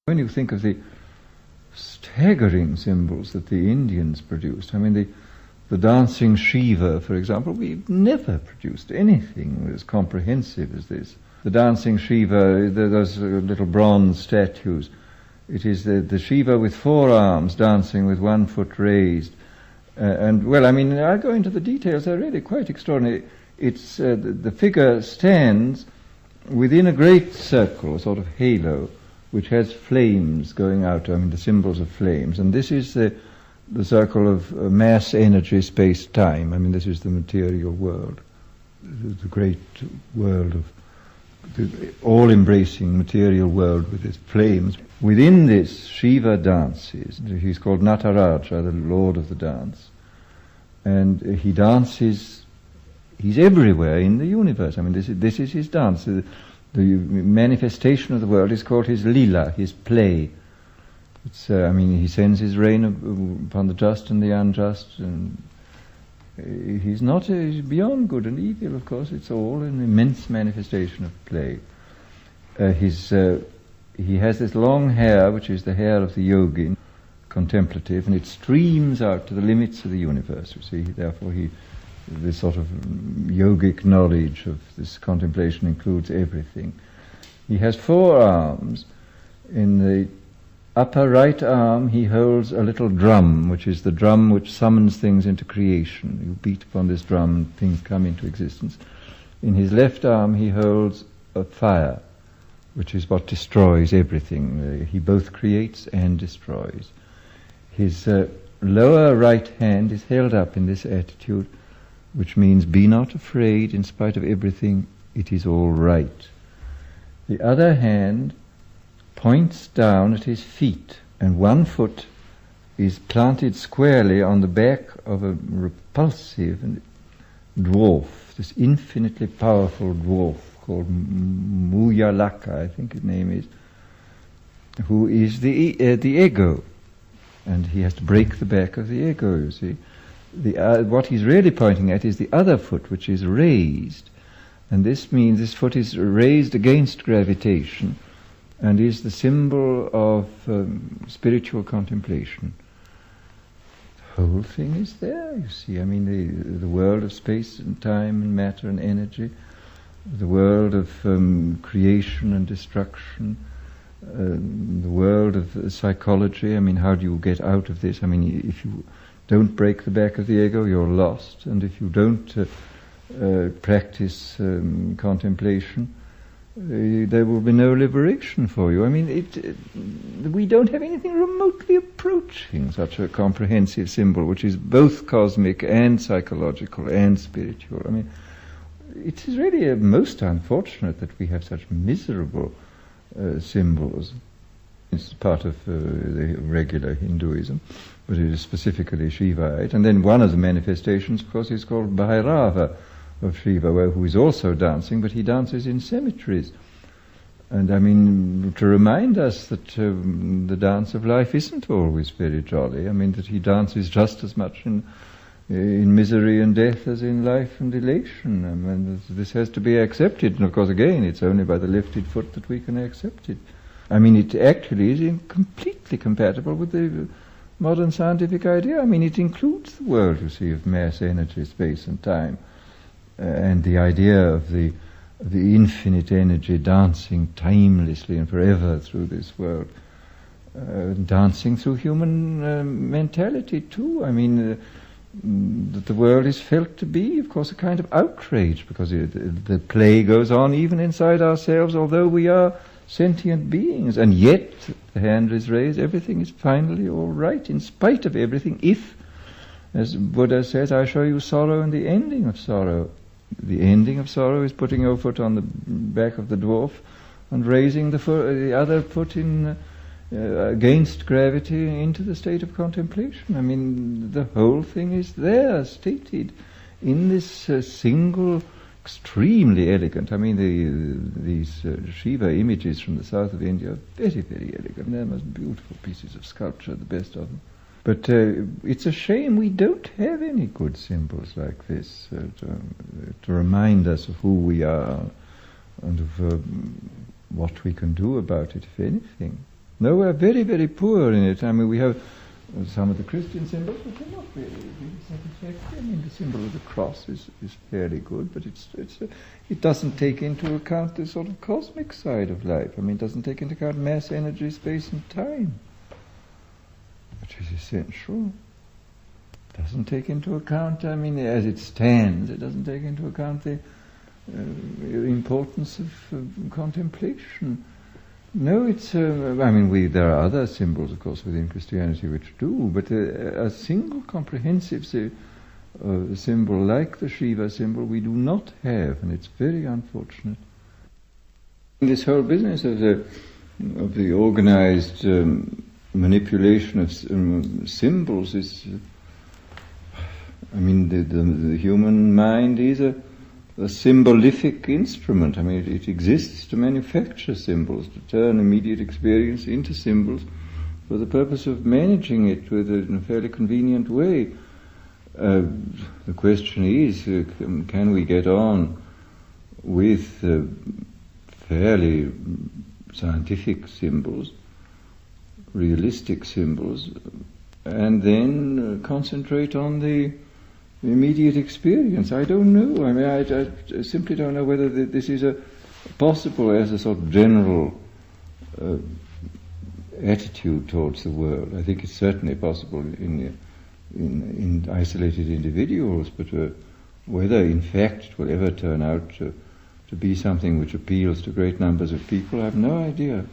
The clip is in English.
When you think of the staggering symbols that the Indians produced, I mean the dancing Shiva, for example, we've never produced anything as comprehensive as this. The dancing Shiva, those little bronze statues, it is the Shiva with 4 arms dancing with 1 foot raised. I'll go into the details, they're really quite extraordinary. It's the figure stands within a great circle, a sort of halo, which has flames going out, the symbols of flames. And this is the circle of mass, energy, space, time. This is the material world, the great world of the all-embracing material world with its flames. Within this, Shiva dances. He's called Nataraja, the Lord of the dance. And he dances, he's everywhere in the universe. This is his dance. The manifestation of the world is called his lila, his play. He sends his rain upon the just and the unjust, and he's beyond good and evil, of course. It's all an immense manifestation of play. He has this long hair, which is the hair of the yogi, contemplative, and it streams out to the limits of the universe, you see. Therefore this sort of yogic knowledge of this contemplation includes everything. He has 4 arms. In the upper right arm he holds a little drum, which is the drum which summons things into creation. You beat upon this drum and things come into existence. In his left arm he holds a fire, which is what destroys everything. He both creates and destroys. His lower right hand is held up in this attitude, which means be not afraid, in spite of everything, it is all right. The other hand points down at his feet, and 1 foot is planted squarely on the back of a repulsive dwarf, this infinitely powerful dwarf called Muyalaka, I think his name is, who is the ego. And he has to break the back of the ego, you see. What he's really pointing at is the other foot, which is raised. And this means this foot is raised against gravitation and is the symbol of spiritual contemplation. The whole thing is there, you see. The world of space and time and matter and energy, the world of creation and destruction, the world of psychology. How do you get out of this? If you don't break the back of the ego, you're lost. And if you don't practice contemplation, there will be no liberation for you. We don't have anything remotely approaching such a comprehensive symbol, which is both cosmic and psychological and spiritual. It is really most unfortunate that we have such miserable symbols. It's part of the regular Hinduism, but it is specifically Shivaite. And then one of the manifestations, of course, is called Bhairava of Shiva, who is also dancing, but he dances in cemeteries. And to remind us that the dance of life isn't always very jolly. That he dances just as much in misery and death as in life and elation. This has to be accepted. And of course, again, it's only by the lifted foot that we can accept it. It actually is completely compatible with the modern scientific idea. It includes the world, you see, of mass, energy, space and time. And the idea of the infinite energy dancing timelessly and forever through this world. Dancing through human mentality too. That the world is felt to be, of course, a kind of outrage, because the play goes on even inside ourselves, although we are sentient beings, and yet the hand is raised, everything is finally all right, in spite of everything, if, as Buddha says, I show you sorrow and the ending of sorrow. The ending of sorrow is putting your foot on the back of the dwarf and raising the other foot in against gravity into the state of contemplation. The whole thing is there, stated in this single, extremely elegant. These Shiva images from the south of India are very, very elegant. They're most beautiful pieces of sculpture, the best of them. But it's a shame we don't have any good symbols like this to remind us of who we are and of what we can do about it, if anything. No, we're very, very poor in it. I mean, we have some of the Christian symbols, which are not really satisfactory. I mean, the symbol of the cross is fairly good, but it doesn't take into account the sort of cosmic side of life. I mean, it doesn't take into account mass, energy, space, and time, which is essential. It doesn't take into account, I mean, as it stands, it doesn't take into account the importance of contemplation. No, it's. I mean, there are other symbols, of course, within Christianity which do, but a single comprehensive symbol like the Shiva symbol we do not have, and it's very unfortunate. This whole business of the organized manipulation of symbols is. I mean, the human mind is a symbolific instrument. I mean, it exists to manufacture symbols, to turn immediate experience into symbols for the purpose of managing it in a fairly convenient way. The question is, can we get on with fairly scientific symbols, realistic symbols, and then concentrate on the immediate experience? I don't know. I mean, I simply don't know whether this is possible as a sort of general attitude towards the world. I think it's certainly possible in isolated individuals, but whether in fact it will ever turn out to be something which appeals to great numbers of people, I have no idea.